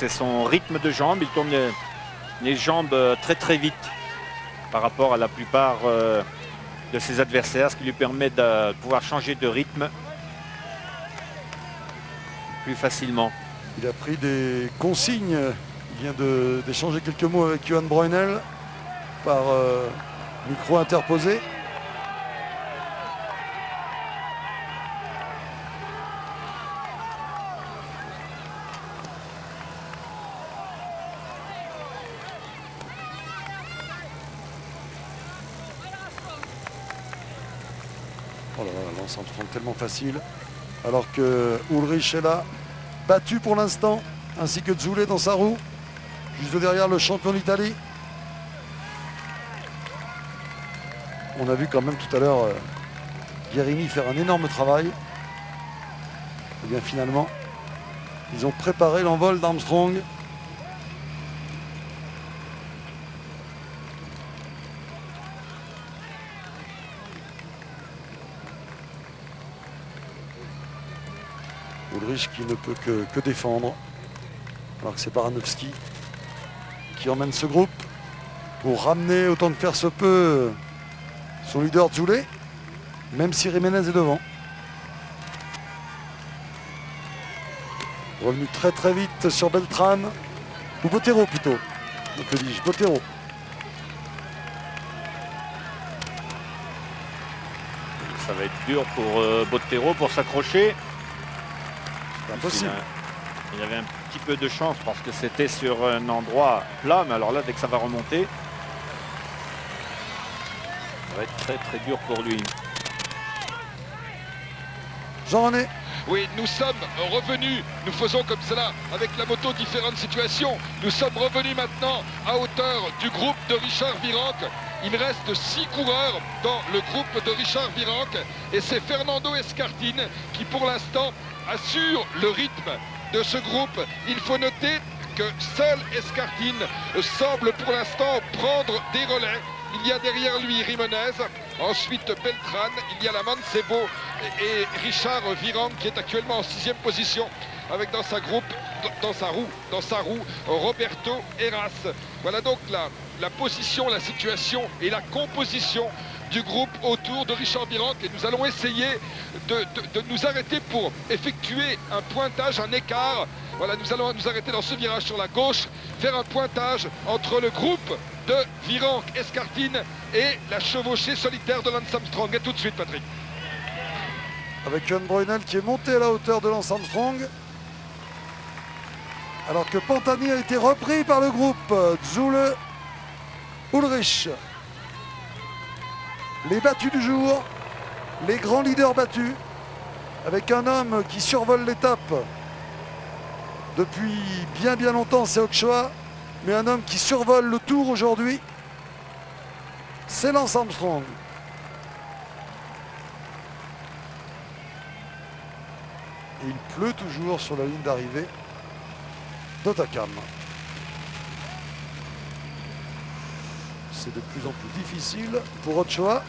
c'est son rythme de jambes. Il tourne les jambes très très vite par rapport à la plupart de ses adversaires, ce qui lui permet de pouvoir changer de rythme plus facilement. Il a pris des consignes. Il vient d'échanger quelques mots avec Johan Breunel par micro interposé. Oh là là, Lance Armstrong tellement facile. Alors que Ulrich est là, battu pour l'instant, ainsi que Zule dans sa roue, juste derrière le champion d'Italie. On a vu quand même tout à l'heure Guérini faire un énorme travail. Et bien finalement, ils ont préparé l'envol d'Armstrong. Ulrich qui ne peut que défendre, alors que c'est Baranovski qui emmène ce groupe pour ramener autant que faire se peut son leader Zule, même si Jiménez est devant. Revenu très très vite sur Beltran, ou Bottero plutôt, que dis-je, Bottero. Ça va être dur pour Bottero pour s'accrocher. C'est impossible. Il y avait un petit peu de chance parce que c'était sur un endroit plat, mais alors là, dès que ça va remonter, ça va être très très dur pour lui. Jean-René. Oui, nous sommes revenus, nous faisons comme cela avec la moto différentes situations. Nous sommes revenus maintenant à hauteur du groupe de Richard Virenque. Il reste 6 coureurs dans le groupe de Richard Virenque et c'est Fernando Escartine qui pour l'instant assure le rythme de ce groupe. Il faut noter que seul Escartine semble pour l'instant prendre des relais. Il y a derrière lui Jiménez, ensuite Beltran, il y a la Mancebo et Richard Virenque qui est actuellement en 6e position avec dans sa roue Roberto Heras. Voilà donc la position, la situation et la composition du groupe autour de Richard Virenque et nous allons essayer de nous arrêter pour effectuer un pointage, un écart. Voilà, nous allons nous arrêter dans ce virage sur la gauche, faire un pointage entre le groupe de Virenque, Escartine et la chevauchée solitaire de Lance Armstrong. Et tout de suite, Patrick. Avec Johan Breunel qui est monté à la hauteur de Lance Armstrong. Alors que Pantani a été repris par le groupe. Zule, Ulrich. Les battus du jour, les grands leaders battus, avec un homme qui survole l'étape depuis bien longtemps, c'est Ochoa, mais un homme qui survole le Tour aujourd'hui, c'est Lance Armstrong. Et il pleut toujours sur la ligne d'arrivée d'Otakam. C'est de plus en plus difficile pour Ochoa.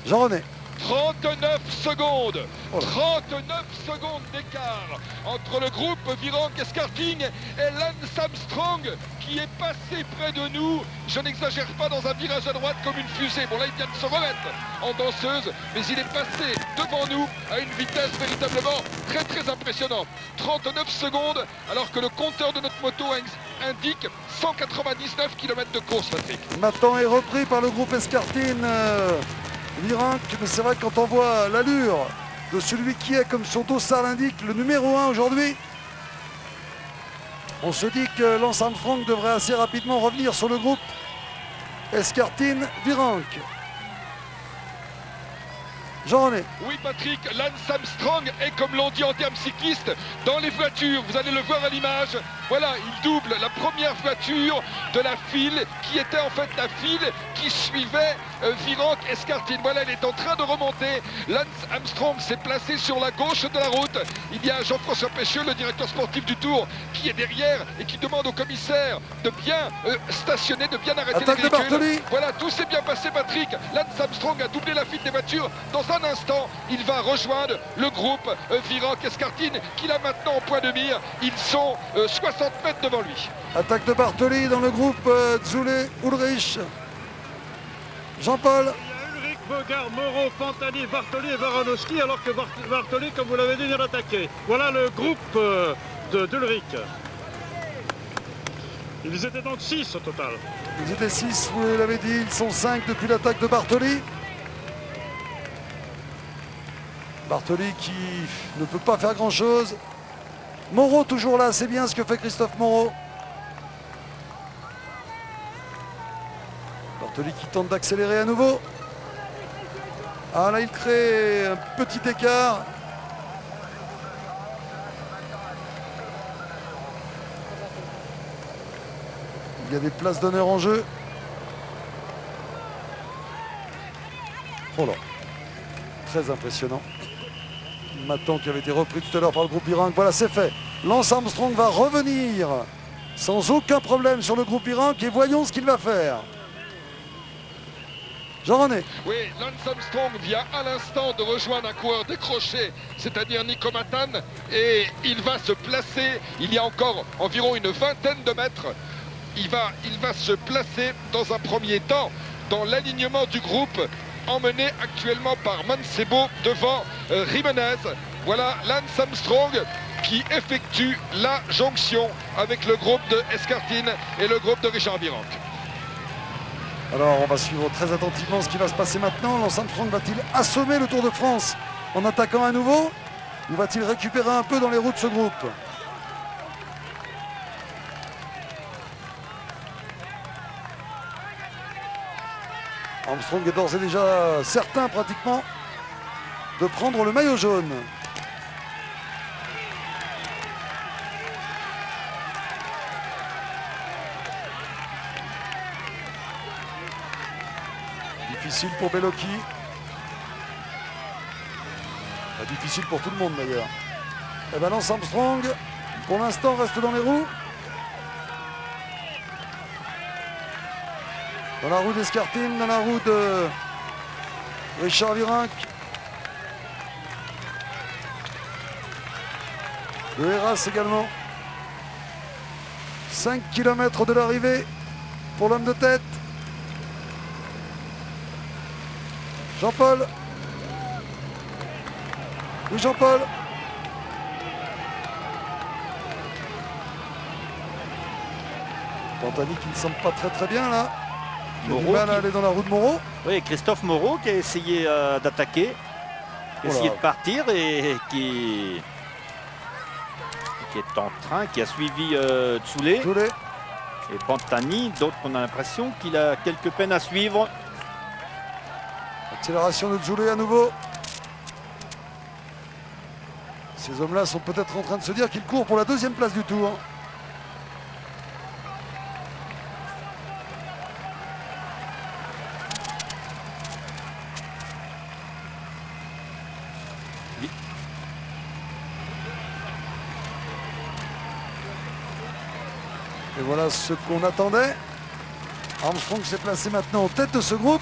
Jean-René. 39 secondes, 39 secondes d'écart entre le groupe Virenque Escartine et Lance Armstrong qui est passé près de nous. Je n'exagère pas, dans un virage à droite comme une fusée. Bon là il vient de se remettre en danseuse, mais il est passé devant nous à une vitesse véritablement très impressionnante. 39 secondes alors que le compteur de notre moto indique 199 km de course, Patrick. Maintenant est repris par le groupe Escartine. Virenque, mais c'est vrai que quand on voit l'allure de celui qui est, comme son dossard l'indique, le numéro 1 aujourd'hui, on se dit que Lance Armstrong devrait assez rapidement revenir sur le groupe Escartine Virenque. Jean-René. Oui Patrick, Lance Armstrong est, comme l'on dit en termes cyclistes, dans les voitures. Vous allez le voir à l'image. Voilà, il double la première voiture de la file qui était en fait la file qui suivait Virenque Escartine. Voilà, il est en train de remonter. Lance Armstrong s'est placé sur la gauche de la route. Il y a Jean-François Péchieux, le directeur sportif du Tour, qui est derrière et qui demande au commissaire de bien stationner, de bien arrêter les véhicules. Bartoli. Voilà, tout s'est bien passé, Patrick. Lance Armstrong a doublé la file des voitures dans un instant, il va rejoindre le groupe Virenque-Escartine qu'il a maintenant en point de mire. Ils sont 60 mètres devant lui. Attaque de Bartoli dans le groupe Zule, Ulrich. Jean-Paul. Il y a Ulrich, Bogart, Moreau, Pantani, Bartoli et Baranowski, alors que Bartoli, comme vous l'avez dit, vient d'attaquer. Voilà le groupe d'Ulrich. Ils étaient donc 6 au total. Ils étaient 6, vous l'avez dit, ils sont 5 depuis l'attaque de Bartoli. Bartoli qui ne peut pas faire grand-chose. Moreau toujours là, c'est bien ce que fait Christophe Moreau. Bartoli qui tente d'accélérer à nouveau. Ah là, il crée un petit écart. Il y a des places d'honneur en jeu. Oh là, très impressionnant. Maintenant qui avait été repris tout à l'heure par le groupe Virenque. Voilà, c'est fait. Lance Armstrong va revenir sans aucun problème sur le groupe Virenque et voyons ce qu'il va faire. Jean-René. Oui, Lance Armstrong vient à l'instant de rejoindre un coureur décroché, c'est-à-dire Nico Matan, et il va se placer, il y a encore environ une vingtaine de mètres. Il va se placer dans un premier temps dans l'alignement du groupe emmené actuellement par Mancebo devant Jiménez. Voilà Lance Armstrong qui effectue la jonction avec le groupe de Escartine et le groupe de Richard Virenque. Alors on va suivre très attentivement ce qui va se passer maintenant. Lance Armstrong va-t-il assommer le Tour de France en attaquant à nouveau ou va-t-il récupérer un peu dans les roues de ce groupe? Armstrong est d'ores et déjà certain pratiquement de prendre le maillot jaune. Difficile pour Bellocchi. Pas difficile pour tout le monde d'ailleurs. Et ben Lance Armstrong, pour l'instant, reste dans les roues. Dans la roue d'Escartine, dans la roue de Richard Virenque. De Heras également. 5 km de l'arrivée pour l'homme de tête. Jean-Paul. Oui, Jean-Paul. Pantani qui ne semble pas très bien là. Il a du mal à aller dans la roue de Moreau. Oui, Christophe Moreau qui a essayé d'attaquer, qui a essayé de partir et qui est en train, qui a suivi Tsoulé. Et Pantani, d'autres, on a l'impression qu'il a quelques peines à suivre. Accélération de Tsoulé à nouveau. Ces hommes-là sont peut-être en train de se dire qu'ils courent pour la deuxième place du Tour. Et voilà ce qu'on attendait. Armstrong s'est placé maintenant en tête de ce groupe.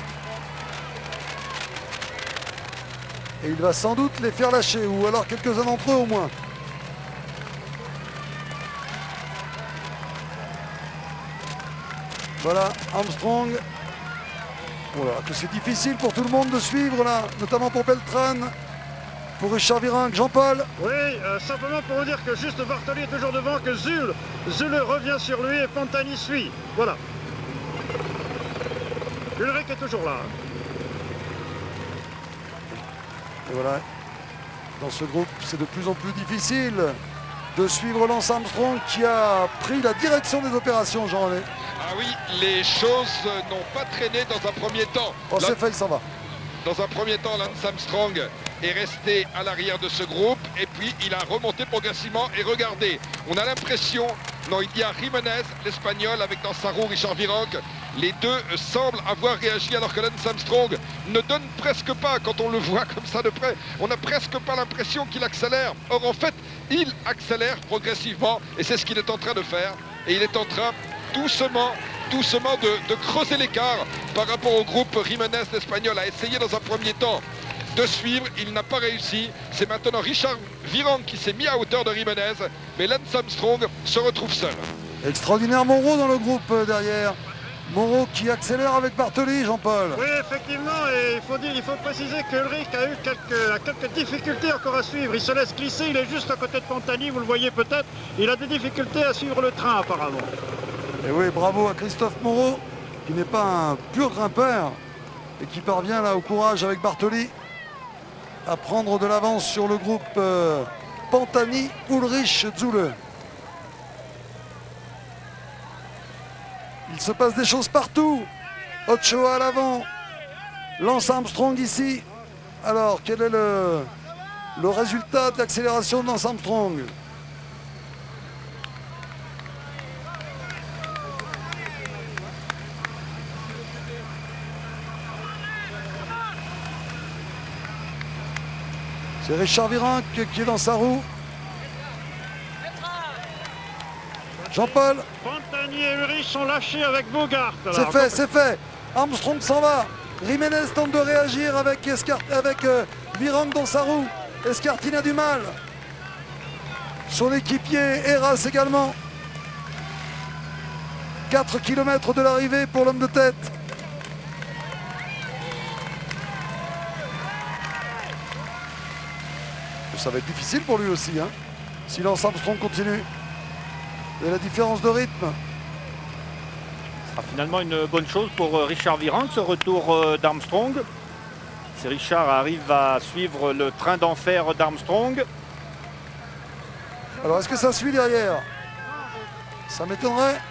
Et il va sans doute les faire lâcher, ou alors quelques-uns d'entre eux au moins. Voilà, Armstrong. Voilà, que c'est difficile pour tout le monde de suivre là, notamment pour Beltran, pour Richard Virenque. Jean-Paul. Oui, simplement pour vous dire que juste Bartoli est toujours devant, que Zule revient sur lui et Pantani suit. Voilà. Ulrich est toujours là. Et voilà, dans ce groupe, c'est de plus en plus difficile de suivre Lance Armstrong qui a pris la direction des opérations, Jean-René. Ah oui, les choses n'ont pas traîné dans un premier temps. Oh, c'est fait, il s'en va. Dans un premier temps, Lance Armstrong est resté à l'arrière de ce groupe et puis il a remonté progressivement. Et regardez, on a l'impression, non, il y a Jiménez, l'Espagnol, avec dans sa roue Richard Virenque. Les deux semblent avoir réagi alors que Lance Armstrong ne donne presque pas, quand on le voit comme ça de près, on n'a presque pas l'impression qu'il accélère. Or en fait, il accélère progressivement et c'est ce qu'il est en train de faire. Et il est en train doucement de creuser l'écart par rapport au groupe. Jiménez, l'Espagnol, a essayé dans un premier temps de suivre. Il n'a pas réussi. C'est maintenant Richard Virenque qui s'est mis à hauteur de Jiménez. Mais Lance Armstrong se retrouve seul. Extraordinaire Moreau dans le groupe derrière. Moreau qui accélère avec Bartoli, Jean-Paul. Oui, effectivement, et il faut préciser qu'Ulrich a eu quelques difficultés encore à suivre. Il se laisse glisser, il est juste à côté de Pantani, vous le voyez peut-être. Il a des difficultés à suivre le train apparemment. Et oui, bravo à Christophe Moreau, qui n'est pas un pur grimpeur et qui parvient là au courage avec Bartoli à prendre de l'avance sur le groupe Pantani, Ulrich, Zule. Il se passe des choses partout. Ochoa à l'avant. Lance Armstrong ici. Alors, quel est le résultat de l'accélération de Lance Armstrong? C'est Richard Virenque qui est dans sa roue. Jean-Paul. Pantani et Ulrich sont lâchés avec Bogart. C'est fait, c'est fait. Armstrong s'en va. Jiménez tente de réagir avec Virenque dans sa roue. Escartine a du mal. Son équipier Heras également. 4 km de l'arrivée pour l'homme de tête. Ça va être difficile pour lui aussi. Si Lance Armstrong continue. Et la différence de rythme. Ce sera finalement une bonne chose pour Richard Virenque, ce retour d'Armstrong. Si Richard arrive à suivre le train d'enfer d'Armstrong. Alors, est-ce que ça suit derrière? Ça m'étonnerait.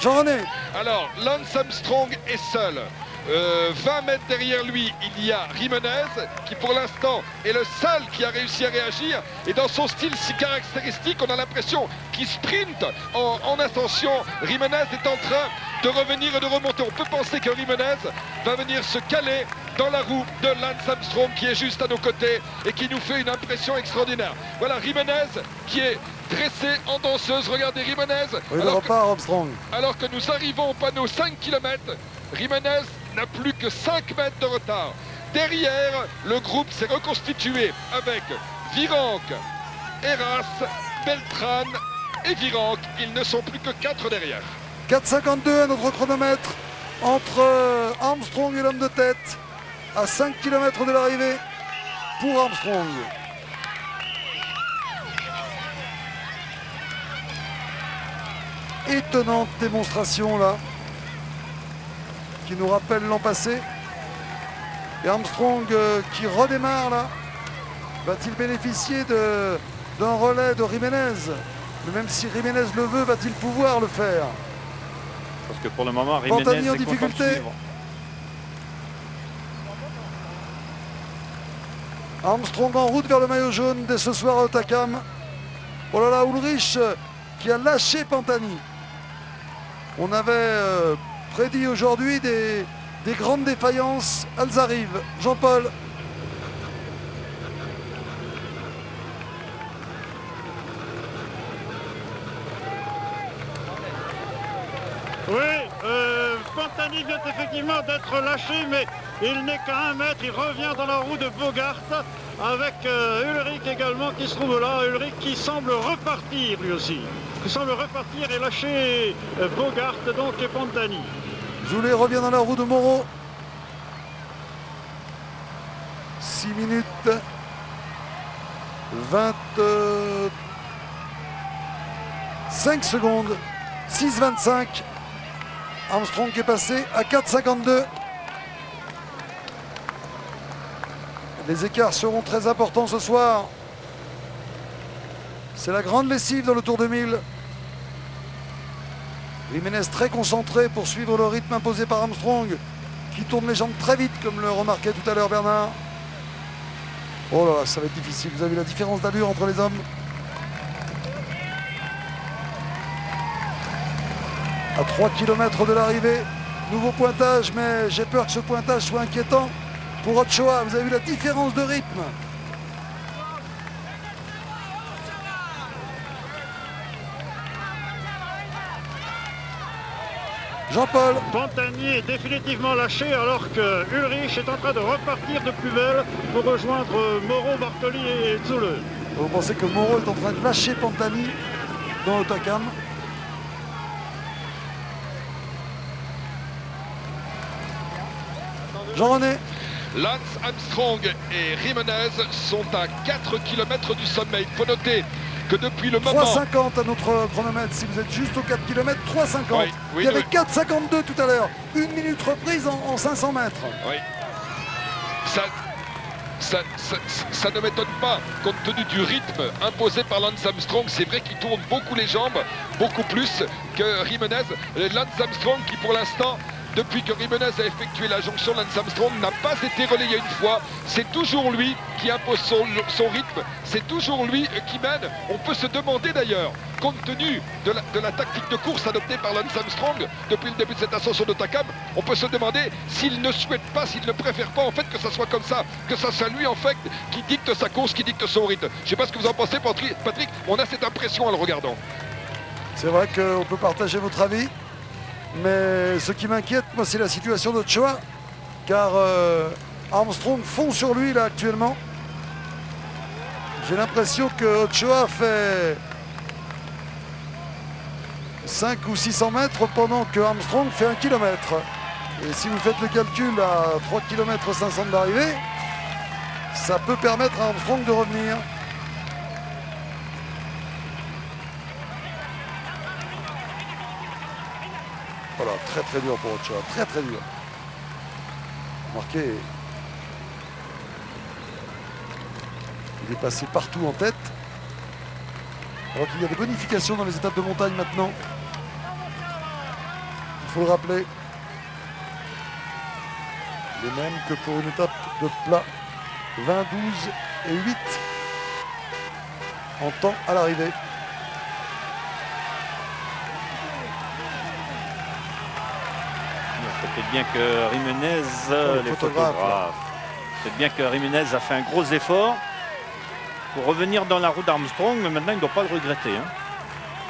Jean-René. Alors, Lance Armstrong est seul. 20 mètres derrière lui, il y a Jiménez qui pour l'instant est le seul qui a réussi à réagir, et dans son style si caractéristique, on a l'impression qu'il sprinte en ascension. Jiménez est en train de revenir et de remonter. On peut penser que Jiménez va venir se caler dans la roue de Lance Armstrong qui est juste à nos côtés et qui nous fait une impression extraordinaire. Voilà Jiménez qui est dressé en danseuse. Regardez Jiménez. Oui, il repart Armstrong. Alors que nous arrivons au panneau 5 km, Jiménez n'a plus que 5 mètres de retard. Derrière, le groupe s'est reconstitué avec Virenque, Heras, Beltran et Virenque. Ils ne sont plus que 4 derrière. 4,52 à notre chronomètre entre Armstrong et l'homme de tête à 5 km de l'arrivée pour Armstrong. Étonnante démonstration là, qui nous rappelle l'an passé. Et Armstrong qui redémarre là, va-t-il bénéficier d'un relais de Jiménez? Mais même si Jiménez le veut, va-t-il pouvoir le faire? Parce que pour le moment, Pantani Jiménez en est content de difficulté. suivre. Armstrong en route vers le maillot jaune dès ce soir à Otakam. Oh là là, Ulrich qui a lâché Pantani. On avait prédit aujourd'hui des grandes défaillances. Elles arrivent. Jean-Paul. Oui, Pantani vient effectivement d'être lâché, mais il n'est qu'à 1 mètre. Il revient dans la roue de Bogart avec Ulrich également qui se trouve là. Ulrich qui semble repartir lui aussi. Qui semble repartir et lâcher Bogart donc et Pantani. Zoulet revient dans la roue de Moreau. 6 minutes 25 secondes. 6,25. Armstrong est passé à 4,52. Les écarts seront très importants ce soir. C'est la grande lessive dans le Tour 2000. Jiménez très concentré pour suivre le rythme imposé par Armstrong, qui tourne les jambes très vite, comme le remarquait tout à l'heure Bernard. Oh là là, ça va être difficile. Vous avez vu la différence d'allure entre les hommes? À 3 km de l'arrivée, nouveau pointage, mais j'ai peur que ce pointage soit inquiétant pour Ochoa. Vous avez vu la différence de rythme? Jean-Paul. Pantani est définitivement lâché alors que Ulrich est en train de repartir de plus belle pour rejoindre Moreau, Bartoli et Zule. Vous pensez que Moreau est en train de lâcher Pantani dans l'Otakam? Jean-René. Lance Armstrong et Jimenez sont à 4 km du sommet. Il faut noter que depuis le moment... 3,50 à notre chronomètre, si vous êtes juste aux 4 km, 3,50. Oui, Il y avait 4,52 tout à l'heure. 1 minute reprise en 500 mètres. Oui. Ça ne m'étonne pas, compte tenu du rythme imposé par Lance Armstrong. C'est vrai qu'il tourne beaucoup les jambes, beaucoup plus que Jimenez. Lance Armstrong qui, pour l'instant, depuis que Jimenez a effectué la jonction, Lance Armstrong n'a pas été relayé une fois. C'est toujours lui qui impose son rythme. C'est toujours lui qui mène. On peut se demander d'ailleurs, compte tenu de la tactique de course adoptée par Lance Armstrong depuis le début de cette ascension d'Otakam, on peut se demander s'il ne souhaite pas, s'il ne préfère pas en fait que ça soit comme ça, que ça soit lui en fait qui dicte sa course, qui dicte son rythme. Je ne sais pas ce que vous en pensez, Patrick. On a cette impression en le regardant. C'est vrai qu'on peut partager votre avis. Mais ce qui m'inquiète, moi, c'est la situation d'Ochoa, car Armstrong fond sur lui là actuellement. J'ai l'impression que Ochoa fait 5 ou 600 mètres pendant que Armstrong fait 1 km. Et si vous faites le calcul à 3 km 500 d'arrivée, ça peut permettre à Armstrong de revenir. Voilà, très dur pour Ochoa, très dur. Remarquez, il est passé partout en tête. Alors qu'il y a des bonifications dans les étapes de montagne maintenant. Il faut le rappeler. Les mêmes que pour une étape de plat. 20, 12 et 8 en temps à l'arrivée. Peut-être bien que Jimenez, les photographes, peut-être bien que Jimenez a fait un gros effort pour revenir dans la roue d'Armstrong, mais maintenant il ne doit pas le regretter. Hein,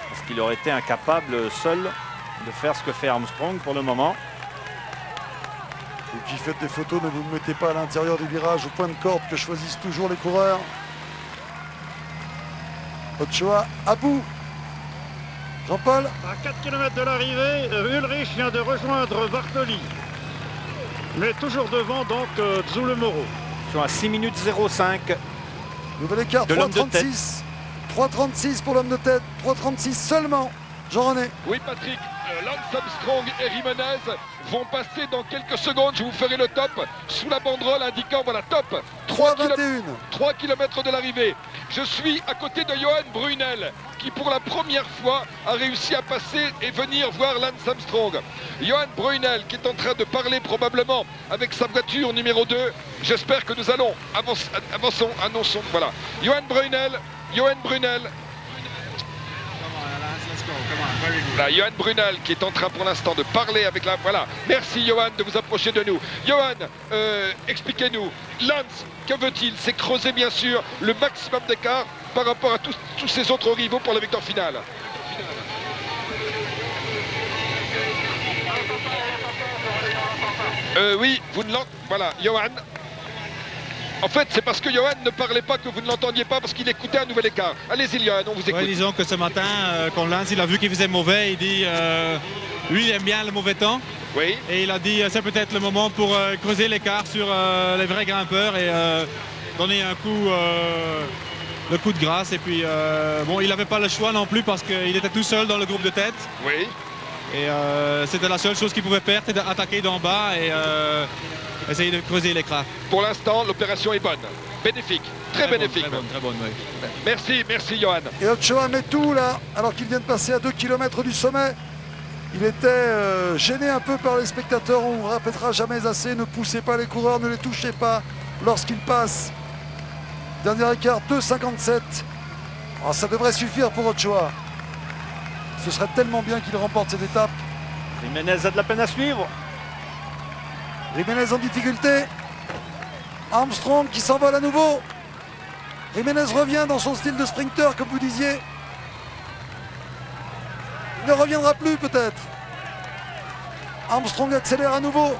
parce qu'il aurait été incapable seul de faire ce que fait Armstrong pour le moment. Vous qui faites des photos, ne vous mettez pas à l'intérieur des virages au point de corde que choisissent toujours les coureurs. Ochoa à bout. Jean-Paul. À 4 km de l'arrivée, Ulrich vient de rejoindre Bartoli. Mais toujours devant donc Zule Moreau. Ils sont à 6 minutes 05. Nouvel écart, 3,36. 3,36 pour l'homme de tête. 3,36 seulement. Jean-René. Oui, Patrick. Lance Armstrong et Jimenez vont passer dans quelques secondes. Je vous ferai le top sous la banderole indiquant voilà top 3 km de l'arrivée. Je suis à côté de Johan Brunel qui pour la première fois a réussi à passer et venir voir Lance Armstrong. Johan Brunel qui est en train de parler probablement avec sa voiture numéro 2. J'espère que nous allons annonçons. Voilà. Johan Brunel. Là, Johan Brunel qui est en train pour l'instant de parler avec la... Voilà, merci Johan de vous approcher de nous. Johan, expliquez-nous, Lance, que veut-il? C'est creuser bien sûr le maximum d'écart par rapport à tous ces autres rivaux pour la victoire finale. Oui, vous ne l'entendez... Voilà, Johan. En fait, c'est parce que Johan ne parlait pas que vous ne l'entendiez pas, parce qu'il écoutait un nouvel écart. Allez-y, Johan, on vous écoute. Ouais, disons que ce matin, quand Lance il a vu qu'il faisait mauvais, il dit lui, il aime bien le mauvais temps. Oui. Et il a dit c'est peut-être le moment pour creuser l'écart sur les vrais grimpeurs et donner un coup, le coup de grâce. Et puis, bon, il n'avait pas le choix non plus parce qu'il était tout seul dans le groupe de tête. Oui. Et c'était la seule chose qu'il pouvait faire, c'était d'attaquer d'en bas et essayer de creuser l'écart. Pour l'instant, l'opération est bonne, bénéfique, très bénéfique. Très bonne, oui. Merci Johan. Et Ochoa met tout là, alors qu'il vient de passer à 2 km du sommet. Il était gêné un peu par les spectateurs, on ne répétera jamais assez, ne poussez pas les coureurs, ne les touchez pas lorsqu'ils passent. Dernier écart, 2,57. Oh, ça devrait suffire pour Ochoa. Ce serait tellement bien qu'il remporte cette étape. Jimenez a de la peine à suivre. Jimenez en difficulté. Armstrong qui s'envole à nouveau. Jimenez revient dans son style de sprinter, comme vous disiez. Il ne reviendra plus peut-être. Armstrong accélère à nouveau.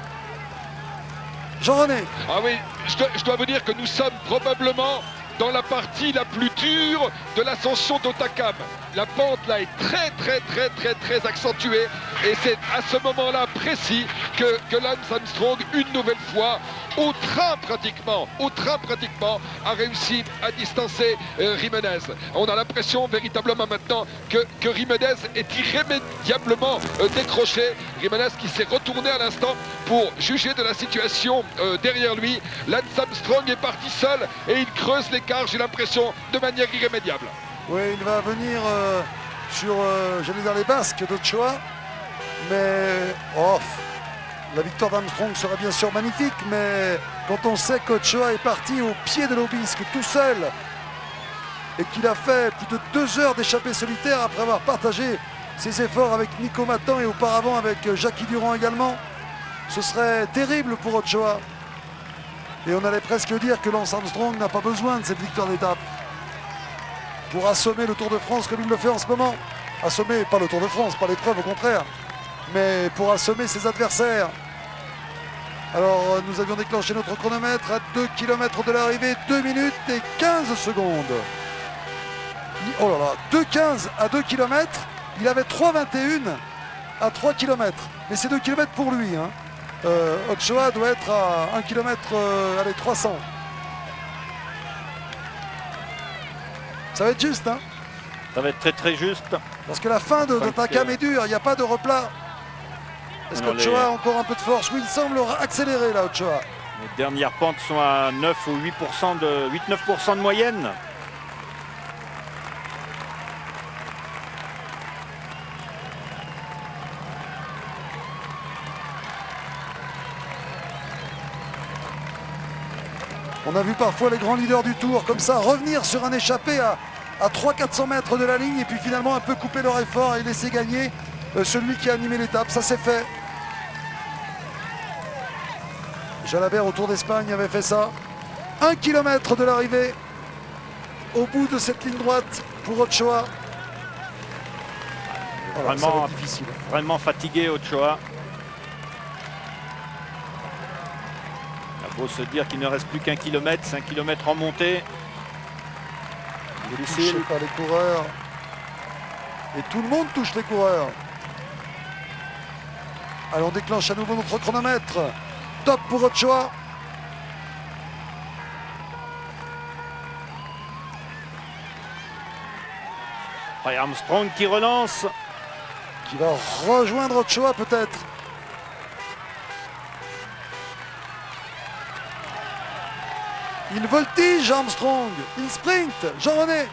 Jean-René. Ah oui, je dois vous dire que nous sommes probablement dans la partie la plus dure de l'ascension d'Otakam. La pente là est très accentuée et c'est à ce moment-là précis que Lance Armstrong, une nouvelle fois, au train pratiquement, a réussi à distancer Jiménez. On a l'impression véritablement maintenant que Jiménez est irrémédiablement décroché. Jiménez qui s'est retourné à l'instant pour juger de la situation derrière lui. Lance Armstrong est parti seul et il creuse l'écart, j'ai l'impression, de manière irrémédiable. Oui, il va venir sur, j'allais dire, les basques d'Ochoa, mais la victoire d'Armstrong sera bien sûr magnifique, mais quand on sait qu'Ochoa est parti au pied de l'Aubisque tout seul et qu'il a fait plus de 2 heures d'échappée solitaire après avoir partagé ses efforts avec Nico Matan et auparavant avec Jackie Durand également, ce serait terrible pour Ochoa. Et on allait presque dire que Lance Armstrong n'a pas besoin de cette victoire d'étape pour assommer le Tour de France comme il le fait en ce moment. Assommer, pas le Tour de France, pas l'épreuve, au contraire, mais pour assommer ses adversaires. Alors nous avions déclenché notre chronomètre à 2 km de l'arrivée, 2 minutes et 15 secondes. Oh là là, 2,15 à 2 km, il avait 3,21 à 3 km. Mais c'est 2 km pour lui. Ochoa doit être à 1 km, 300. Ça va être juste, hein? Ça va être très juste. Parce que la fin d'Otakam est dure, il n'y a pas de replat. Est-ce qu'Ochoa a encore un peu de force? Oui, il semble accélérer là, Ochoa. Les dernières pentes sont à 9 ou 8-9% de moyenne. On a vu parfois les grands leaders du Tour comme ça revenir sur un échappé à 300-400 mètres de la ligne et puis finalement un peu couper leur effort et laisser gagner celui qui a animé l'étape. Ça s'est fait. Jalabert au Tour d'Espagne avait fait ça. 1 km de l'arrivée au bout de cette ligne droite pour Ochoa. Alors, ça va être difficile. Vraiment fatigué Ochoa. Il faut se dire qu'il ne reste plus qu'1 kilomètre, 5 km en montée. Il est touché par les coureurs. Et tout le monde touche les coureurs. Allez, on déclenche à nouveau notre chronomètre. Top pour Ochoa. Et Armstrong qui relance. Qui va rejoindre Ochoa peut-être. Il voltige Armstrong, il sprint, Jean-René.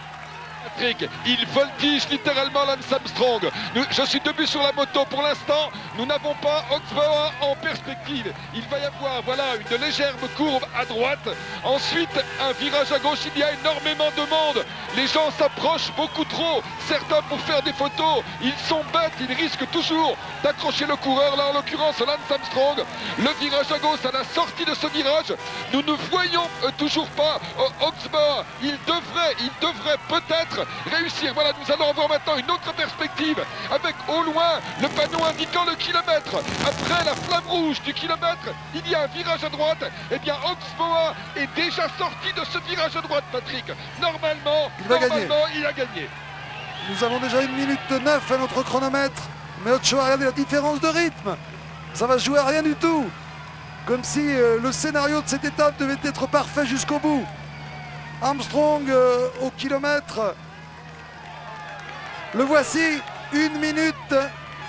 Patrick, il voltige littéralement Lance Armstrong. Je suis debout sur la moto pour l'instant. Nous n'avons pas Oxboa en perspective. Il va y avoir une légère courbe à droite. Ensuite, un virage à gauche. Il y a énormément de monde. Les gens s'approchent beaucoup trop. Certains pour faire des photos. Ils sont bêtes. Ils risquent toujours d'accrocher le coureur. Là, en l'occurrence, Lance Armstrong. Le virage à gauche, à la sortie de ce virage, nous ne voyons toujours pas Oxboa. Il devrait peut-être réussir. Voilà, nous allons avoir maintenant une autre perspective avec au loin le panneau indiquant le kilomètre. Après la flamme rouge du kilomètre, il y a un virage à droite. Eh bien, Oxboa est déjà sorti de ce virage à droite, Patrick. Normalement, il a gagné. Nous avons déjà 1 minute 9 à notre chronomètre. Mais Ochoa, regardez la différence de rythme. Ça va jouer à rien du tout. Comme si le scénario de cette étape devait être parfait jusqu'au bout. Armstrong au kilomètre. Le voici, 1 minute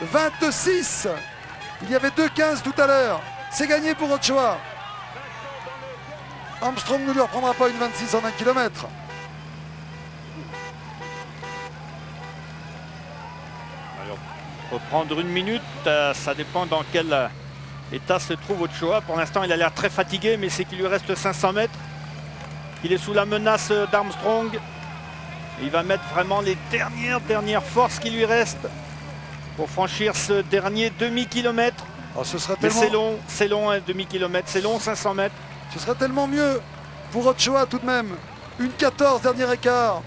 26. Il y avait 2,15 tout à l'heure. C'est gagné pour Ochoa. Armstrong ne lui reprendra pas une 26 en 1 km. Alors, pour prendre 1 minute, ça dépend dans quel état se trouve Ochoa. Pour l'instant, il a l'air très fatigué, mais c'est qu'il lui reste 500 mètres. Il est sous la menace d'Armstrong. Il va mettre vraiment les dernières forces qui lui restent pour franchir ce dernier demi-kilomètre. Oh, mais c'est long, un demi-kilomètre, c'est long, 500 mètres. Ce serait tellement mieux pour Ochoa tout de même. 1,14 dernier écart.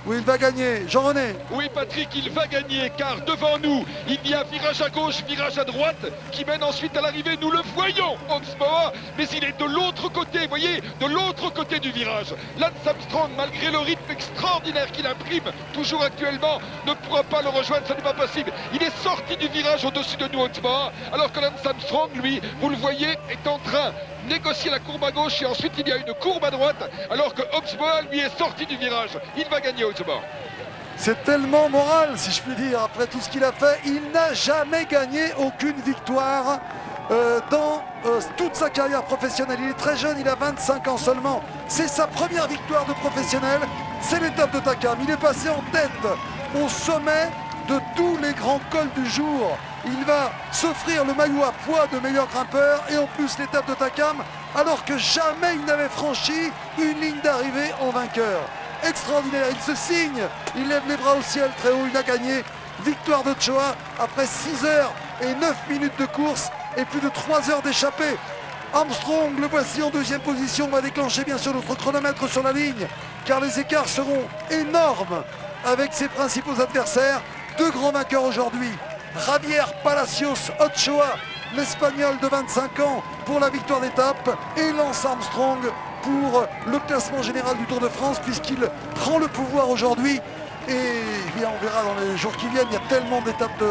Oui, il va gagner. Jean-René. Oui, Patrick, il va gagner car devant nous, il y a virage à gauche, virage à droite qui mène ensuite à l'arrivée. Nous le voyons, Oxmoa, mais il est de l'autre côté, vous voyez, de l'autre côté du virage. Lance Armstrong, malgré le rythme extraordinaire qu'il imprime, toujours actuellement, ne pourra pas le rejoindre, ce n'est pas possible. Il est sorti du virage au-dessus de nous, Oxmoa, alors que Lance Armstrong, lui, vous le voyez, est en train de négocier la courbe à gauche et ensuite il y a une courbe à droite, alors que Oxmoa, lui, est sorti du virage. Il va gagner, Oxmoa. C'est tellement moral, si je puis dire, après tout ce qu'il a fait. Il n'a jamais gagné aucune victoire dans toute sa carrière professionnelle. Il est très jeune, il a 25 ans seulement. C'est sa première victoire de professionnel, c'est l'étape de Takam. Il est passé en tête au sommet de tous les grands cols du jour. Il va s'offrir le maillot à poids de meilleur grimpeur et en plus l'étape de Takam, alors que jamais il n'avait franchi une ligne d'arrivée en vainqueur. Extraordinaire, il se signe, il lève les bras au ciel très haut, il a gagné. Victoire d'Ochoa après 6 heures et 9 minutes de course et plus de 3 heures d'échappée. Armstrong, le voici en deuxième position, va déclencher bien sûr notre chronomètre sur la ligne car les écarts seront énormes avec ses principaux adversaires. Deux grands vainqueurs aujourd'hui, Javier Palacios Ochoa, l'Espagnol de 25 ans pour la victoire d'étape, et Lance Armstrong pour le classement général du Tour de France puisqu'il prend le pouvoir aujourd'hui. Et bien, on verra dans les jours qui viennent, il y a tellement d'étapes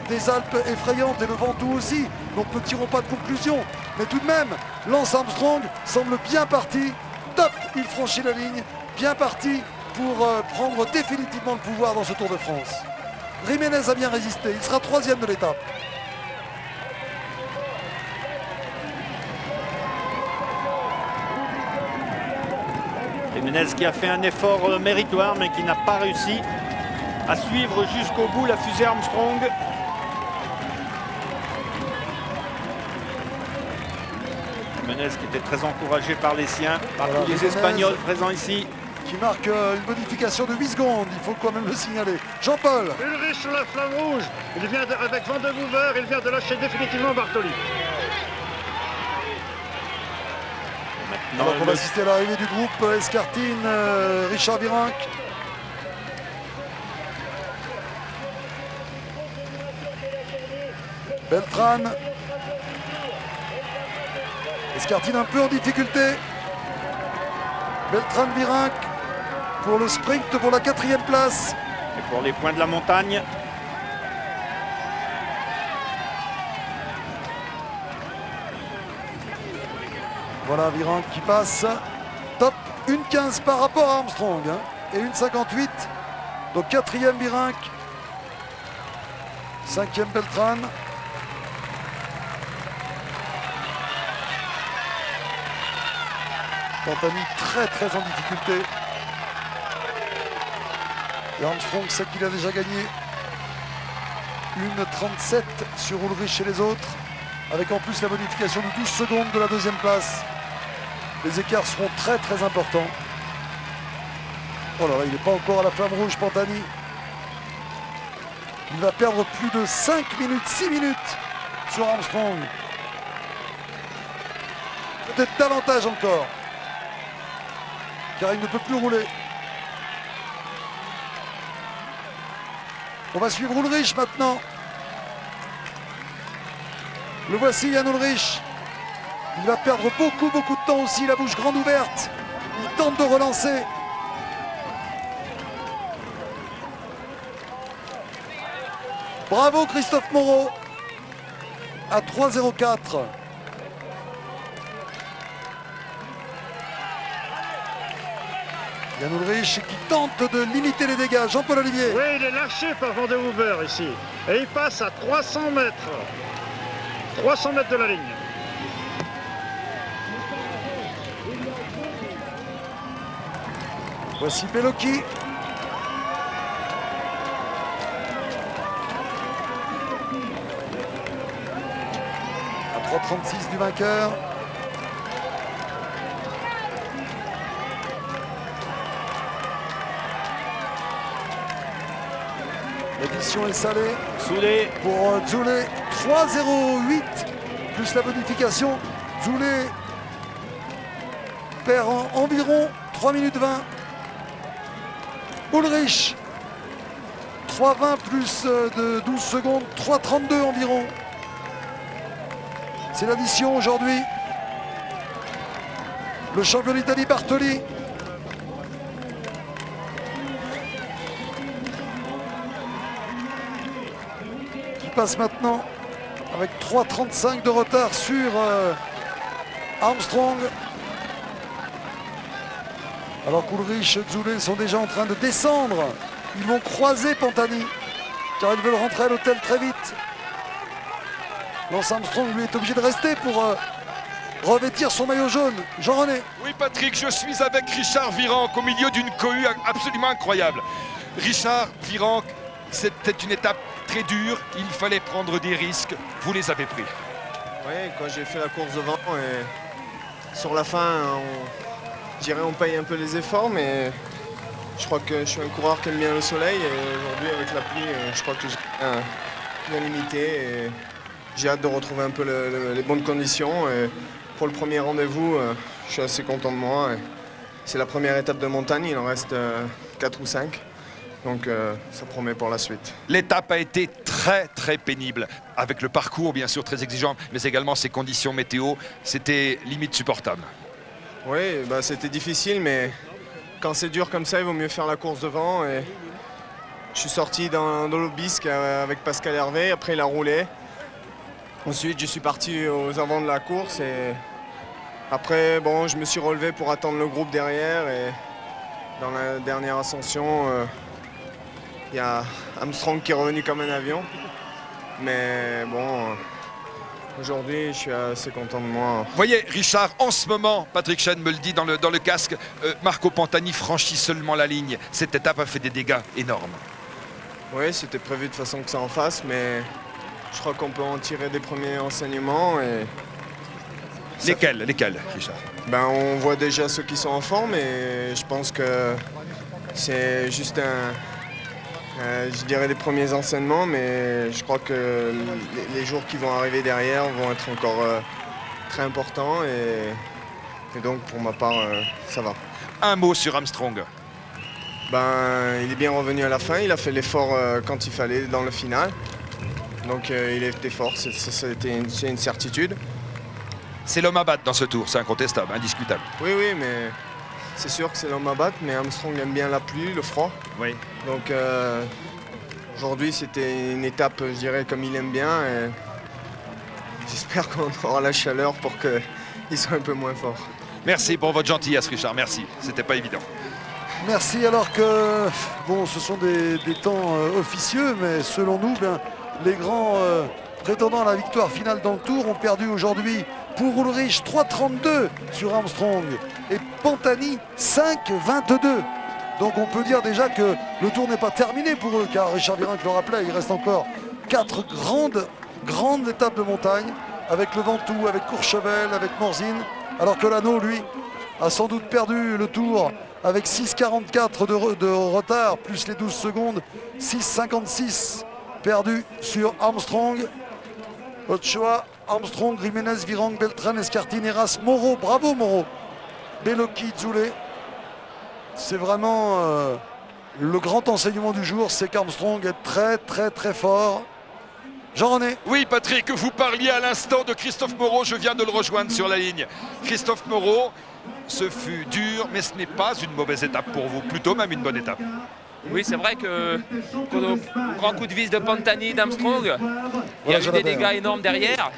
des Alpes effrayantes et le Ventoux aussi, donc ne tirons pas de conclusion. Mais tout de même, Lance Armstrong semble bien parti, top, il franchit la ligne, bien parti pour prendre définitivement le pouvoir dans ce Tour de France. Jiménez a bien résisté, il sera 3e de l'étape. Jiménez qui a fait un effort méritoire mais qui n'a pas réussi à suivre jusqu'au bout la fusée Armstrong. Jiménez qui était très encouragé par les siens, par tous les Espagnols présents ici. Qui marque une modification de 8 secondes, il faut quand même le signaler. Jean-Paul. Ulrich sur la flamme rouge, il vient avec Van de Hoover, il vient de lâcher définitivement Bartoli. Alors on va assister à l'arrivée du groupe Escartine, Richard Virenque. Beltran. Escartine un peu en difficulté. Beltran Virenque pour le sprint pour la 4e place. Et pour les points de la montagne. Voilà Virenque qui passe. Top 1,15 par rapport à Armstrong. Et 1,58. Donc 4e Virenque. 5e Beltran. Pantani très en difficulté. Et Armstrong sait qu'il a déjà gagné 1,37 sur Ulrich et les autres, avec en plus la modification de 12 secondes de la 2e place. Les écarts seront très importants. Oh là là, il n'est pas encore à la flamme rouge, Pantani. Il va perdre plus de 5 minutes, 6 minutes sur Armstrong. Peut-être davantage encore, car il ne peut plus rouler. On va suivre Ulrich maintenant. Le voici, Yann Ulrich. Il va perdre beaucoup de temps aussi, la bouche grande ouverte. Il tente de relancer. Bravo Christophe Moreau à 3,04. Yann Ulrich qui tente de limiter les dégâts. Jean-Paul Olivier. Oui, il est lâché par Van de Hoover ici. Et il passe à 300 mètres. 300 mètres de la ligne. Voici Bellocchi. À 3,36 du vainqueur. L'addition est salée. Soulé. Pour Zoulé, 3,08 plus la modification. Zoulé perd environ 3 minutes 20. Ulrich. 3,20 plus de 12 secondes, 3,32 environ. C'est l'addition aujourd'hui. Le champion d'Italie Bartoli. Qui passe maintenant avec 3,35 de retard sur Armstrong. Alors qu'Ulrich et Zoulet sont déjà en train de descendre. Ils vont croiser Pantani, car ils veulent rentrer à l'hôtel très vite. Lance Armstrong, lui, est obligé de rester pour revêtir son maillot jaune. Jean-René. Oui Patrick, je suis avec Richard Virenque au milieu d'une cohue absolument incroyable. Richard Virenque, c'était une étape très dure, il fallait prendre des risques, vous les avez pris. Oui, quand j'ai fait la course devant, et sur la fin, je dirais on paye un peu les efforts, mais je crois que je suis un coureur qui aime bien le soleil et aujourd'hui avec la pluie, je crois que j'ai bien limité et j'ai hâte de retrouver un peu les bonnes conditions. Et pour le premier rendez-vous, je suis assez content de moi. C'est la première étape de montagne, il en reste 4 ou 5. Donc ça promet pour la suite. L'étape a été très pénible, avec le parcours bien sûr très exigeant, mais également ces conditions météo, c'était limite supportable. Oui, bah, c'était difficile, mais quand c'est dur comme ça, il vaut mieux faire la course devant. Et je suis sorti dans l'Aubisque avec Pascal Hervé, après il a roulé. Ensuite, je suis parti aux avant de la course et après, bon, je me suis relevé pour attendre le groupe derrière. Et dans la dernière ascension, il y a Armstrong qui est revenu comme un avion. Mais bon, aujourd'hui, je suis assez content de moi. Vous voyez, Richard, en ce moment, Patrick Chen me le dit dans le casque, Marco Pantani franchit seulement la ligne. Cette étape a fait des dégâts énormes. Oui, c'était prévu de façon que ça en fasse, mais je crois qu'on peut en tirer des premiers enseignements. Et Lesquels, Richard? Ben, on voit déjà ceux qui sont en forme et je pense que c'est juste je dirais des premiers enseignements, mais je crois que les jours qui vont arriver derrière vont être encore très importants et donc pour ma part, ça va. Un mot sur Armstrong. Ben, il est bien revenu à la fin, il a fait l'effort quand il fallait dans le final. Donc il a été fort, c'est une certitude. C'est l'homme à battre dans ce tour, c'est incontestable, indiscutable. Oui, mais c'est sûr que c'est l'homme à battre, mais Armstrong aime bien la pluie, le froid. Oui. Donc aujourd'hui, c'était une étape, je dirais, comme il aime bien. Et j'espère qu'on aura la chaleur pour qu'il soit un peu moins fort. Merci pour votre gentillesse, Richard, merci. C'était pas évident. Merci, alors que bon, ce sont des temps officieux, mais selon nous, bien, les grands prétendants à la victoire finale dans le tour ont perdu aujourd'hui pour Ulrich 3,32 sur Armstrong et Pantani 5,22. Donc on peut dire déjà que le tour n'est pas terminé pour eux, car Richard Virenque le rappelait, il reste encore 4 grandes étapes de montagne avec le Ventoux, avec Courchevel, avec Morzine, alors que l'Anneau, lui, a sans doute perdu le tour avec 6,44 de retard, plus les 12 secondes, 6,56 perdu sur Armstrong. Ochoa, Armstrong, Jiménez, Virenque, Beltrán, Escartine, Eras, Moreau, bravo Moreau, Bellocchi, Zoulet. C'est vraiment le grand enseignement du jour, c'est qu'Armstrong est très fort. Jean-René. Oui Patrick, vous parliez à l'instant de Christophe Moreau, je viens de le rejoindre sur la ligne. Christophe Moreau, ce fut dur, mais ce n'est pas une mauvaise étape pour vous, plutôt même une bonne étape. Oui, c'est vrai que au grand coup de vis de Pantani, d'Armstrong, il y a eu des dégâts énormes derrière.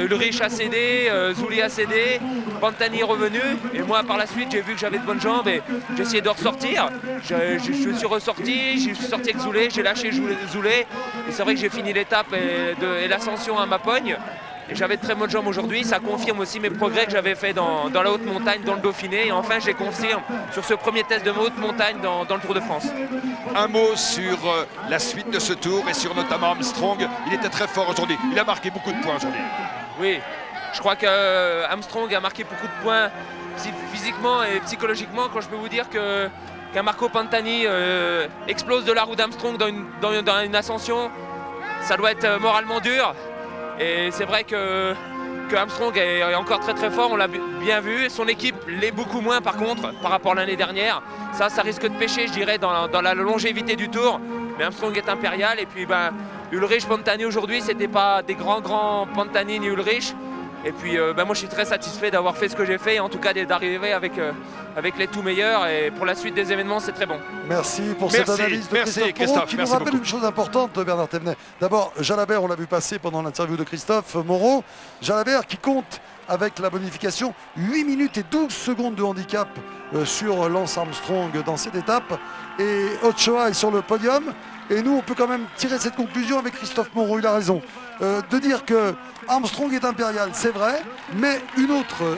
Ulrich a cédé, Zoulet a cédé, Pantani est revenu. Et moi, par la suite, j'ai vu que j'avais de bonnes jambes et j'ai essayé de ressortir. Je suis ressorti, je suis sorti avec Zoulet, j'ai lâché Zoulet. Et c'est vrai que j'ai fini l'étape et l'ascension à ma pogne. Et j'avais de très bonnes jambes aujourd'hui, ça confirme aussi mes progrès que j'avais fait dans la haute montagne, dans le Dauphiné. Et enfin, j'ai confirme sur ce premier test de haute montagne dans le Tour de France. Un mot sur la suite de ce tour et sur notamment Armstrong. Il était très fort aujourd'hui, il a marqué beaucoup de points aujourd'hui. Oui, je crois qu'Armstrong a marqué beaucoup de points physiquement et psychologiquement. Quand je peux vous dire qu'un Marco Pantani explose de la roue d'Armstrong dans une ascension, ça doit être moralement dur. Et c'est vrai que que Armstrong est encore très très fort, on l'a bien vu. Son équipe l'est beaucoup moins par contre par rapport à l'année dernière. Ça risque de pêcher, je dirais, dans la longévité du tour. Mais Armstrong est impérial. Et puis Ulrich, Pantani aujourd'hui, c'était pas des grands Pantani ni Ulrich. Et puis moi je suis très satisfait d'avoir fait ce que j'ai fait et en tout cas d'arriver avec les tout meilleurs. Et pour la suite des événements, c'est très bon. Merci pour cette analyse de Christophe Moreau, qui nous rappelle une chose importante, Bernard Thévenet. D'abord, Jalabert, on l'a vu passer pendant l'interview de Christophe Moreau. Jalabert qui compte avec la bonification 8 minutes et 12 secondes de handicap sur Lance Armstrong dans cette étape. Et Ochoa est sur le podium. Et nous, on peut quand même tirer cette conclusion avec Christophe Moreau, il a raison, de dire que Armstrong est impérial, c'est vrai, mais une autre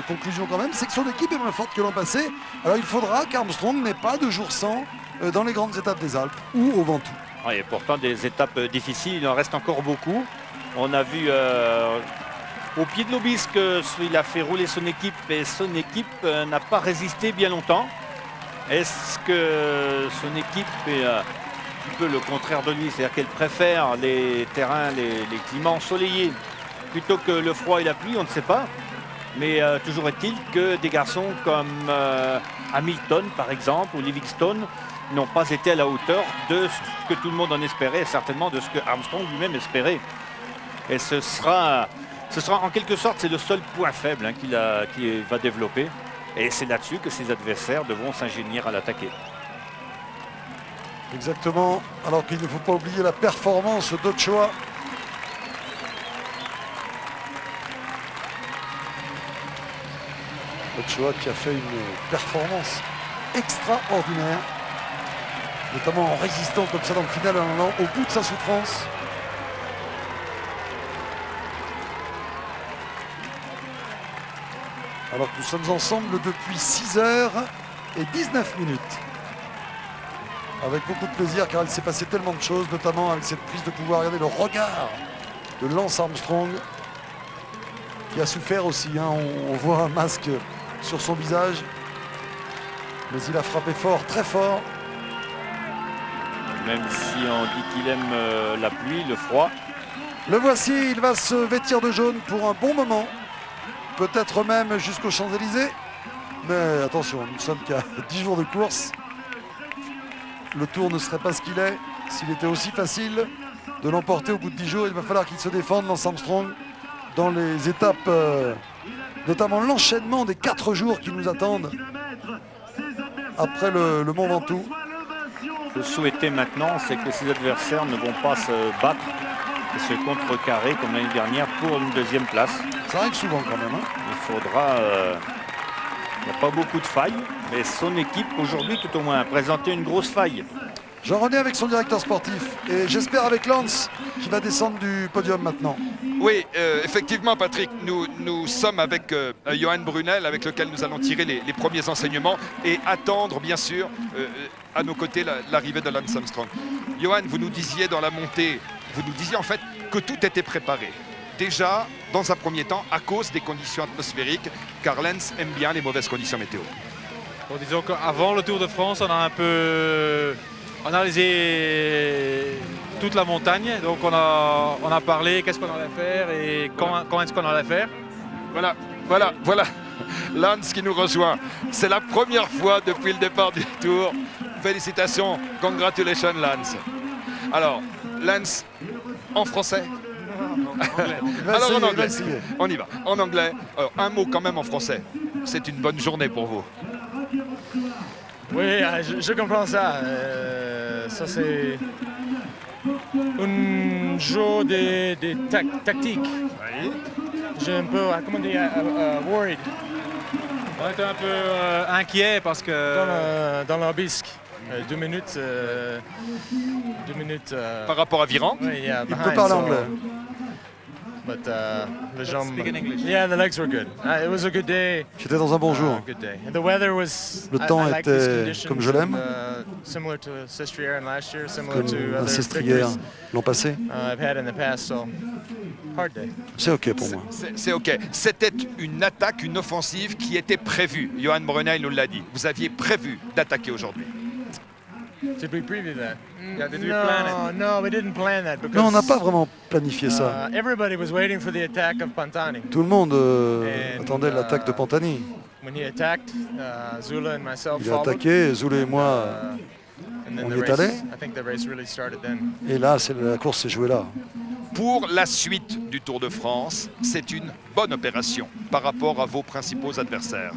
conclusion quand même, c'est que son équipe est moins forte que l'an passé. Alors il faudra qu'Armstrong n'ait pas de jour sans dans les grandes étapes des Alpes ou au Ventoux. Oui, et pourtant des étapes difficiles, il en reste encore beaucoup. On a vu au pied de l'Aubisque, il a fait rouler son équipe et son équipe n'a pas résisté bien longtemps. Est-ce que son équipe est un peu le contraire de lui, c'est-à-dire qu'elle préfère les terrains, les climats ensoleillés plutôt que le froid et la pluie, on ne sait pas. Mais toujours est-il que des garçons comme Hamilton par exemple ou Livingstone n'ont pas été à la hauteur de ce que tout le monde en espérait, et certainement de ce que Armstrong lui-même espérait. Et ce sera en quelque sorte, c'est le seul point faible qu'il va développer. Et c'est là-dessus que ses adversaires devront s'ingénier à l'attaquer. Exactement, alors qu'il ne faut pas oublier la performance d'Ochoa. Ochoa qui a fait une performance extraordinaire, notamment en résistant comme ça dans le final, en allant au bout de sa souffrance. Alors que nous sommes ensemble depuis 6h et 19 minutes. Avec beaucoup de plaisir car il s'est passé tellement de choses, notamment avec cette prise de pouvoir. Regardez le regard de Lance Armstrong qui a souffert aussi. On voit un masque sur son visage. Mais il a frappé fort, très fort. Même si on dit qu'il aime la pluie, le froid. Le voici, il va se vêtir de jaune pour un bon moment. Peut-être même jusqu'aux Champs-Élysées. Mais attention, nous ne sommes qu'à 10 jours de course. Le tour ne serait pas ce qu'il est s'il était aussi facile de l'emporter au bout de 10 jours. Il va falloir qu'il se défende, Lance Armstrong, dans les étapes, notamment l'enchaînement des 4 jours qui nous attendent après le Mont Ventoux. Le souhaiter maintenant, c'est que ses adversaires ne vont pas se battre et se contrecarrer comme l'année dernière pour une deuxième place. Ça arrive souvent quand même. Il faudra... il n'y a pas beaucoup de failles, mais son équipe aujourd'hui tout au moins a présenté une grosse faille. Jean-René avec son directeur sportif et j'espère avec Lance qui va descendre du podium maintenant. Oui, effectivement Patrick, nous sommes avec Johan Brunel avec lequel nous allons tirer les premiers enseignements et attendre bien sûr à nos côtés l'arrivée de Lance Armstrong. Johan, vous nous disiez dans la montée, vous nous disiez en fait que tout était préparé. Déjà, dans un premier temps, à cause des conditions atmosphériques, car Lance aime bien les mauvaises conditions météo. Bon, disons qu'avant le Tour de France, on a un peu analysé toute la montagne. Donc on a parlé qu'est-ce qu'on allait faire et quand est-ce qu'on allait faire. Voilà. Lance qui nous rejoint. C'est la première fois depuis le départ du Tour. Félicitations, congratulations Lance. Alors, Lance, en français. Alors en anglais, on y va. En anglais, alors, un mot quand même en français. C'est une bonne journée pour vous. Oui, je comprends ça. Ça c'est un jeu de tactique. Oui. J'ai un peu, comment dire, worried. On était un peu inquiet parce que... Dans l'Aubisque. 2 minutes. Par rapport à Virenque. Yeah, Il peut parler anglais. But the jambes. Speak in English. Yeah, the legs were good. It was a good day. J'étais dans un bon jour. Good day. And the weather was. Le temps I like these était conditions, comme je l'aime. Similar to Sestriere and last year, similar Comme to un other Sestriere victories l'an passé. I've had in the past. So hard day. C'est OK pour moi. C'est OK. C'était une attaque, une offensive qui était prévue. Johan Brunel nous l'a dit. Vous aviez prévu d'attaquer aujourd'hui. Did we preview that? Yeah, did we plan it? No, we didn't plan that because Non, on n'a pas vraiment planifié ça. everybody was waiting for the attack of Pantani. Tout le monde And, attendait l'attaque de Pantani. When he attacked, Zula and myself Il a followed. attaqué, Zoulé et moi, And then on the y est race, allé. I think the race really started then. et là, la course s'est jouée là. Pour la suite du Tour de France, c'est une bonne opération par rapport à vos principaux adversaires.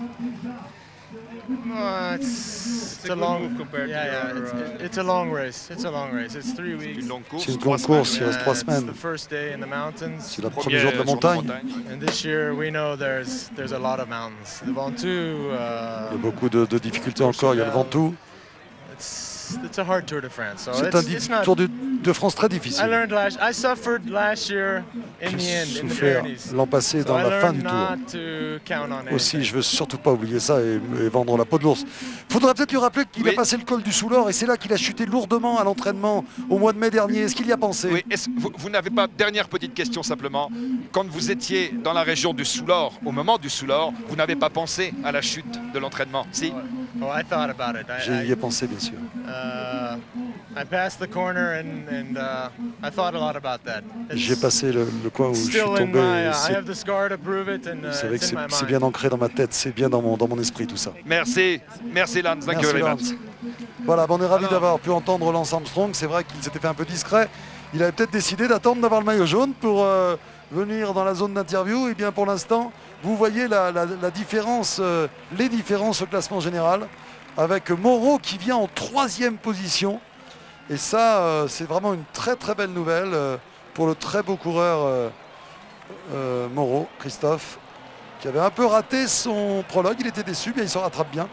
It's a good long move compared to yeah, your, it's a long race. It's a long race. It's 3 weeks. Une longue course, C'est une trois longue course, semaines. il reste 3 It's semaines. the first day in the mountains. C'est le premier Premier jour de la jour montagne. And this year we know there's a lot of mountains. The Ventoux, Il y a beaucoup de difficultés encore, il y a le Ventoux. it's a hard Tour de France. So C'est un it's not. Tour de France très difficile. I suffered last year in the J'ai end in the souffert Pyrenees. l'an passé So dans I la fin learned du Tour. not to count on Aussi, anything. je veux surtout pas oublier ça et vendre la peau de l'ours. Faudrait peut-être lui rappeler qu'il a Oui. passé le col du Soulor et c'est là qu'il a chuté lourdement à l'entraînement au mois de mai dernier. Est-ce qu'il y a pensé? Oui, vous n'avez pas, dernière petite question simplement, quand vous étiez dans la région du Soulor, au moment du Soulor, vous n'avez pas pensé à la chute de l'entraînement? Si? Oh, I thought about it. J'y ai pensé, bien sûr. I passed the corner and I thought a lot about that. J'ai passé le coin où je suis Still in tombé. my, et I c'est- have the scar to prove it, and Vous savez que it's in my c'est mind. bien ancré dans ma tête, c'est bien dans mon esprit tout ça. Merci, merci Lance, thank you Merci, very Lance. much. Voilà, on est ravis Alors- d'avoir pu entendre Lance Armstrong. C'est vrai qu'il s'était fait un peu discret. Il avait peut-être décidé d'attendre d'avoir le maillot jaune pour venir dans la zone d'interview. Et bien pour l'instant, vous voyez la différence, les différences au classement général, avec Moreau qui vient en 3e position. Et ça, c'est vraiment une très très belle nouvelle pour le très beau coureur Moreau, Christophe, qui avait un peu raté son prologue. Il était déçu, bien il se rattrape bien.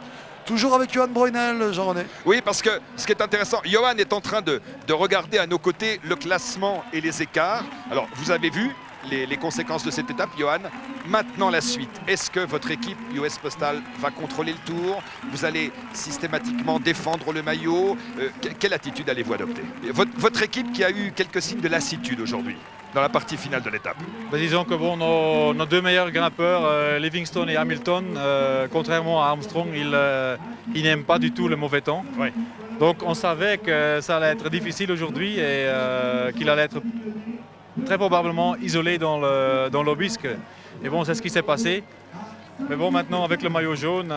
Toujours avec Johan Breunel, Jean-René. Oui, parce que ce qui est intéressant, Johan est en train de regarder à nos côtés le classement et les écarts. Alors, vous avez vu les conséquences de cette étape, Johan. Maintenant, la suite. Est-ce que votre équipe US Postal va contrôler le tour? Vous allez systématiquement défendre le maillot? Quelle attitude allez-vous adopter? Votre équipe qui a eu quelques signes de lassitude aujourd'hui dans la partie finale de l'étape. Disons que bon, nos deux meilleurs grimpeurs, Livingstone et Hamilton, contrairement à Armstrong, ils n'aiment pas du tout le mauvais temps. Ouais. Donc on savait que ça allait être difficile aujourd'hui et qu'il allait être très probablement isolé dans l'Aubisque. Et bon, c'est ce qui s'est passé. Mais bon, maintenant avec le maillot jaune,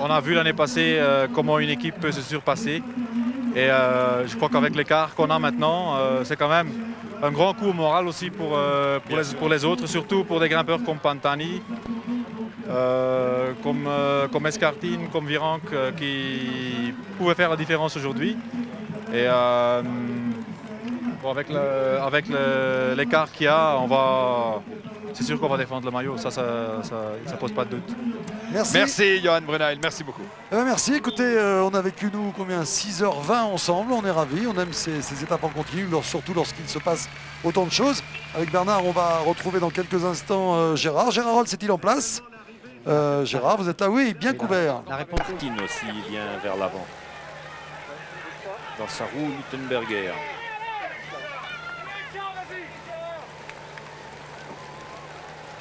on a vu l'année passée comment une équipe peut se surpasser. Et je crois qu'avec l'écart qu'on a maintenant, c'est quand même un grand coup au moral aussi pour les autres, surtout pour des grimpeurs comme Pantani, comme Escartine, comme Virenque, qui pouvaient faire la différence aujourd'hui. Et bon, avec l'écart qu'il y a, c'est sûr qu'on va défendre le maillot, ça pose pas de doute. Merci. Merci Johan Breunel, merci beaucoup. Merci, écoutez, on a vécu nous combien 6h20 ensemble, on est ravis, on aime ces étapes en continu, surtout lorsqu'il se passe autant de choses. Avec Bernard, on va retrouver dans quelques instants Gérard. Gérard Rolls est-il en place? Gérard, vous êtes là? Oui, bien couvert. La réponse aussi vient vers l'avant. Dans sa roue Luttenberger.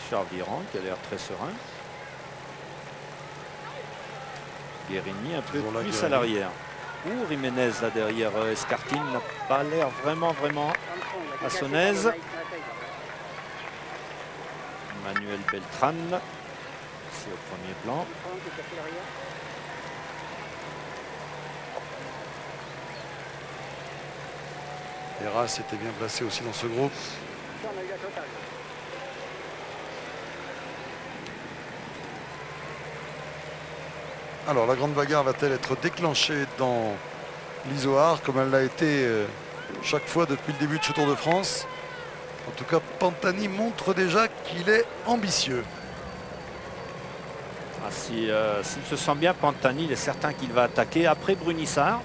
Charles Virenque qui a l'air très serein. Guérini un peu Toujours là, plus Guérini. à l'arrière. Ouh, Jiménez là derrière Escartine n'a pas l'air vraiment à son aise. Manuel Beltran, c'est au premier plan. Heras était bien placé aussi dans ce groupe. Alors la grande bagarre va-t-elle être déclenchée dans l'Isoard comme elle l'a été chaque fois depuis le début de ce Tour de France? En tout cas, Pantani montre déjà qu'il est ambitieux. S'il se sent bien, Pantani, il est certain qu'il va attaquer après Brunissard.